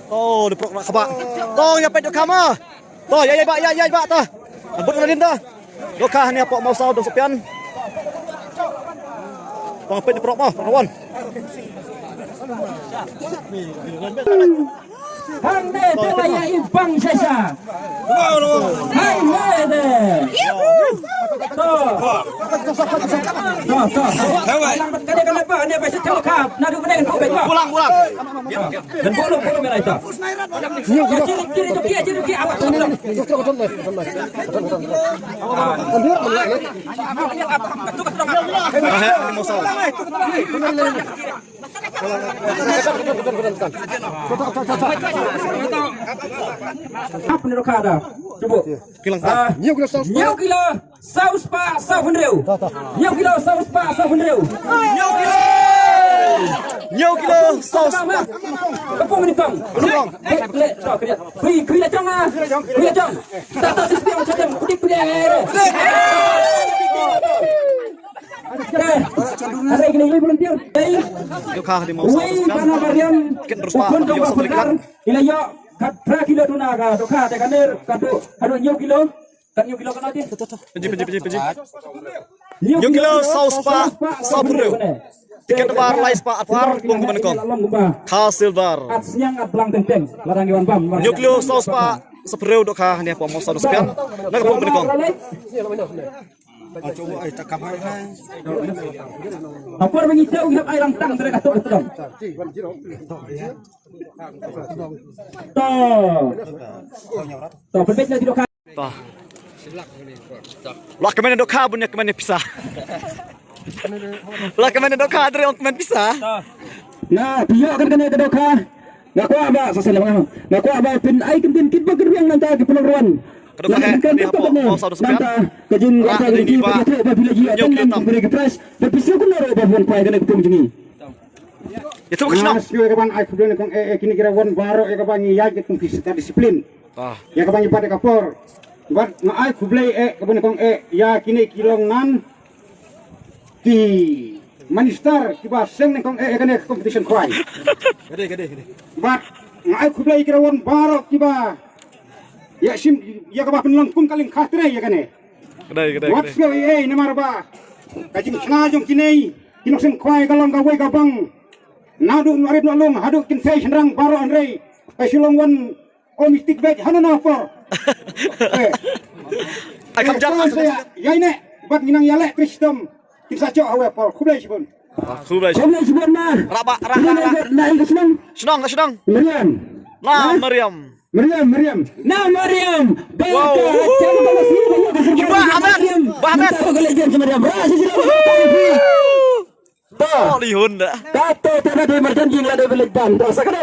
Oh, diprok nak kabak. Toh nyapet do kama. Toh ya ba tah. Abut nadin dah. Dokah ni apa mau saud dong sepian. Pengapit diprok mah, kawan. Hande telaya ibang sesa. Hai mede. Toh. Kada kenapa dia besok kalau kap. Nadu meneng kau baik. Pulang. Dan bolong merah itu. Ciri apa tu? Ini mau saud. Apa ni rokada? Cuba. Kilang. Nyaw kilo saus pa sa hundreu. Nyaw kilo saus pa sa hundreu. Nyaw kilo saus. Kapung ni kang. Le, tak kerja. Kui la chong ah. Kui la chong. Tak sistem macam kudik. Ada yang ini volunteer. Dokah di mau saud. Karena Mariam. Ken terus Pak. Dia masuk berikan. Ilayo katra kilo tunaga dokah tekanir kado nyaw kilo. Kan nyaw kilo kan aja. Penji. Nyaw kilo saus Pak. Saudreu. Tiket bar lais Pak Atwar bung kemenkom. Silver. Atsnya ngatlang teng larang iwan bam. Nyaw kilo saus Pak. Saudreu dokah ni apa mau saud sepian. Nak bung kemenkom. Apa mengitau ihap air rantang mereka tu betul. Toh berbeza di dokah. Toh. Lah kemana dokah punya kemana pisah. Lah kemana dokah dari orang kemana pisah. Nah, dia akan kena ke dokah. Ngaku apa sasana mah. Ngaku apa pin ai kentin kit bager yang nanti ke peluruan. Kedokah ni apa mau saud sepian. Kejun rasa ini Pak. Apabila dia akan beri kepres, berpisah kun ora babon pai kena ketemu jengi. Itu kesno. Mas yo kapan ai kemudian kong kini kira won baro kapan ya gitu fisika disiplin. Ya kapan pada kapor. Buat ngai kublai kemudian kong ya kini kilong nan di Minister tiba seng kong kena competition cry. Gede. Buat ngai kublai kira won baro tiba ya sim ya kapan penelengkung kaling khatre ya kene. Gede. What's go namar ba. Kajing senajong kini kinok seng cry kalong gawai gabang. Nadu narit nalung hadu kin face rang baro andre silong wan omistik bet hana na por Akam jangan ya ini buat minang yale kristom kita cok awe por kublai sibun Kublai. Kublai sibun nah. Raba. Nah, Senang. Meriam. Meriam. Nah, Meriam. Wow. Coba Ahmad. Ahmad. Oh, lihun dah. Tato tanah di merjan jingla di belik ban. Rasa kena